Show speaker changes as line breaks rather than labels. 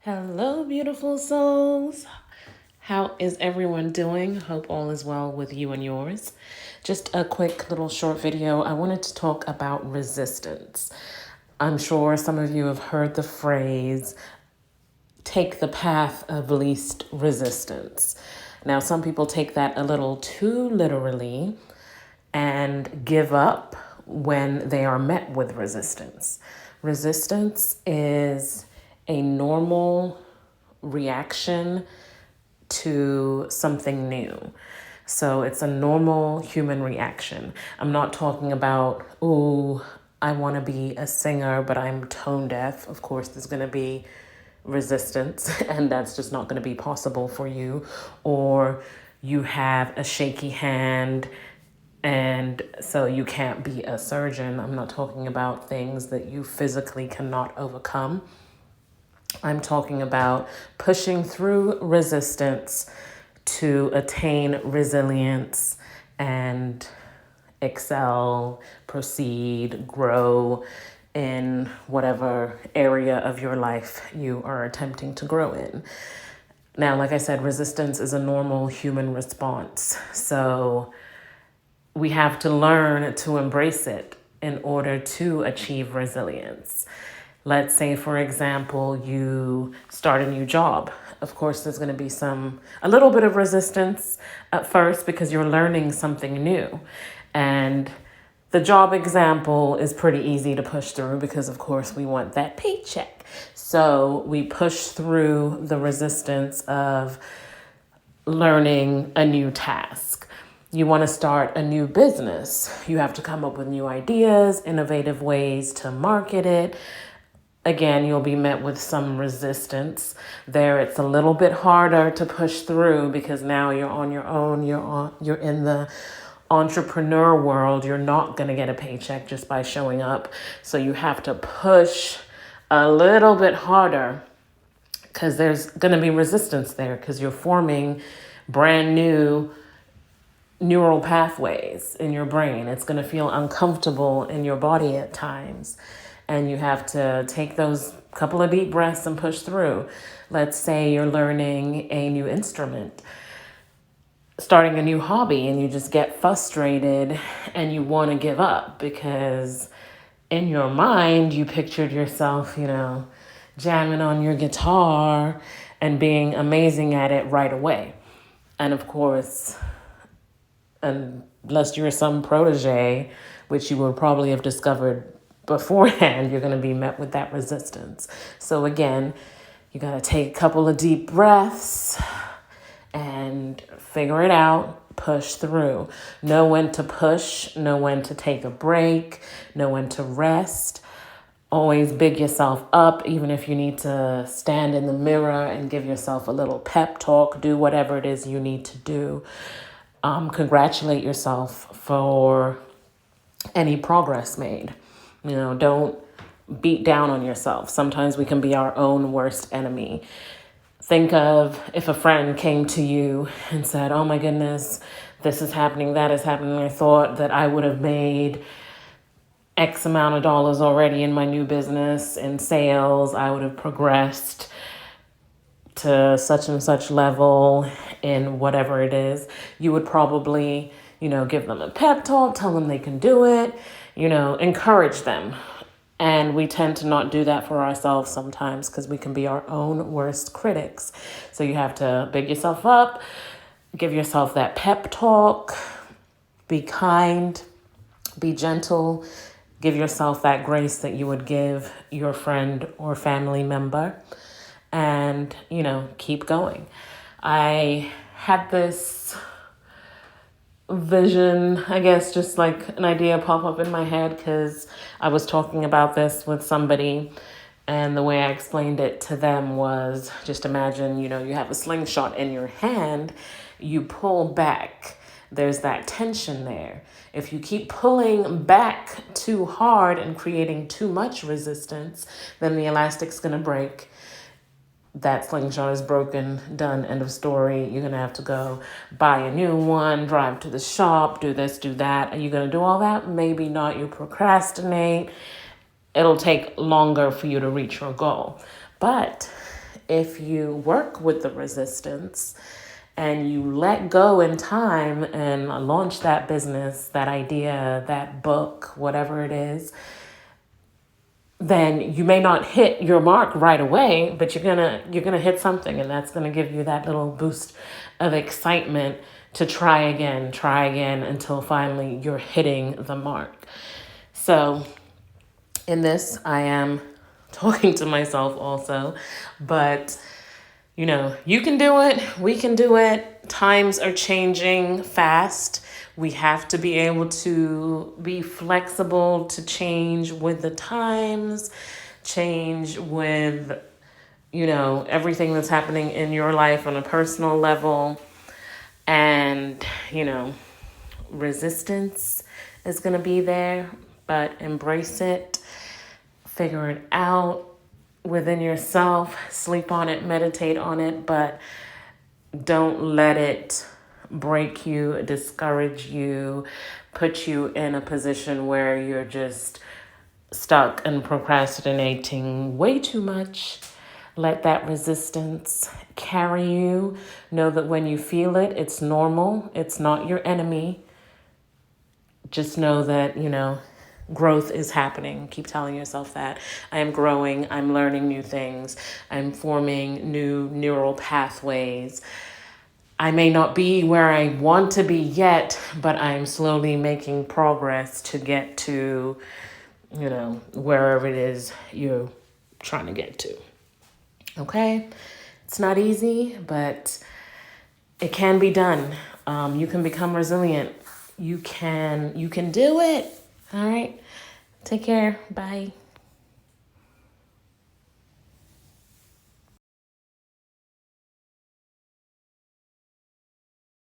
Hello, beautiful souls. How is everyone doing? Hope all is well with you and yours. Just a quick little short video. I wanted to talk about resistance. I'm sure some of you have heard the phrase, take the path of least resistance. Now, some people take that a little too literally and give up when they are met with resistance. Resistance is a normal reaction to something new. So it's a normal human reaction. I'm not talking about, oh, I want to be a singer, but I'm tone deaf. Of course, there's going to be resistance, and that's just not going to be possible for you. Or you have a shaky hand, and so you can't be a surgeon. I'm not talking about things that you physically cannot overcome. I'm talking about pushing through resistance to attain resilience and excel, proceed, grow in whatever area of your life you are attempting to grow in. Now, like I said, resistance is a normal human response. So we have to learn to embrace it in order to achieve resilience. Let's say, for example, you start a new job. Of course, there's going to be a little bit of resistance at first because you're learning something new. And the job example is pretty easy to push through because, of course, we want that paycheck. So we push through the resistance of learning a new task. You want to start a new business. You have to come up with new ideas, innovative ways to market it. Again, you'll be met with some resistance. There, it's a little bit harder to push through because now you're on your own. You're in the entrepreneur world. You're not going to get a paycheck just by showing up. So you have to push a little bit harder because there's going to be resistance there because you're forming brand new neural pathways in your brain. It's going to feel uncomfortable in your body at times. And you have to take those couple of deep breaths and push through. Let's say you're learning a new instrument, starting a new hobby, and you just get frustrated and you want to give up because in your mind you pictured yourself, jamming on your guitar and being amazing at it right away. And of course, unless you're some protege, which you will probably have discovered beforehand, you're going to be met with that resistance. So again, you got to take a couple of deep breaths and figure it out, push through. Know when to push, know when to take a break, know when to rest. Always big yourself up, even if you need to stand in the mirror and give yourself a little pep talk. Do whatever it is you need to do. Congratulate yourself for any progress made. Don't beat down on yourself. Sometimes we can be our own worst enemy. Think of if a friend came to you and said, oh my goodness, this is happening, that is happening. I thought that I would have made X amount of dollars already in my new business, in sales. I would have progressed to such and such level in whatever it is. You would probably, give them a pep talk, tell them they can do it, encourage them. And we tend to not do that for ourselves sometimes because we can be our own worst critics. So you have to big yourself up, give yourself that pep talk, be kind, be gentle, give yourself that grace that you would give your friend or family member, and, keep going. I had this vision, I guess, just like an idea pop up in my head because I was talking about this with somebody, and the way I explained it to them was just imagine, you have a slingshot in your hand, you pull back, there's that tension there. If you keep pulling back too hard and creating too much resistance, then the elastic's going to break. That slingshot is broken, done, end of story. You're going to have to go buy a new one, drive to the shop, do this, do that. Are you going to do all that? Maybe not. You procrastinate. It'll take longer for you to reach your goal. But if you work with the resistance and you let go in time and launch that business, that idea, that book, whatever it is, then you may not hit your mark right away, but you're gonna hit something, and that's gonna give you that little boost of excitement to try again until finally you're hitting the mark. So in this, I am talking to myself also, but you can do it. We can do it. Times are changing fast. We have to be able to be flexible to change with the times, change with, everything that's happening in your life on a personal level. And, resistance is going to be there, but embrace it, figure it out within yourself, sleep on it, meditate on it, but don't let it break you, discourage you, put you in a position where you're just stuck and procrastinating way too much. Let that resistance carry you. Know that when you feel it, it's normal. It's not your enemy. Just know that, growth is happening. Keep telling yourself that. I am growing. I'm learning new things. I'm forming new neural pathways. I may not be where I want to be yet, but I'm slowly making progress to get to, wherever it is you're trying to get to. Okay? It's not easy, but it can be done. You can become resilient. You can do it. All right. Take care. Bye.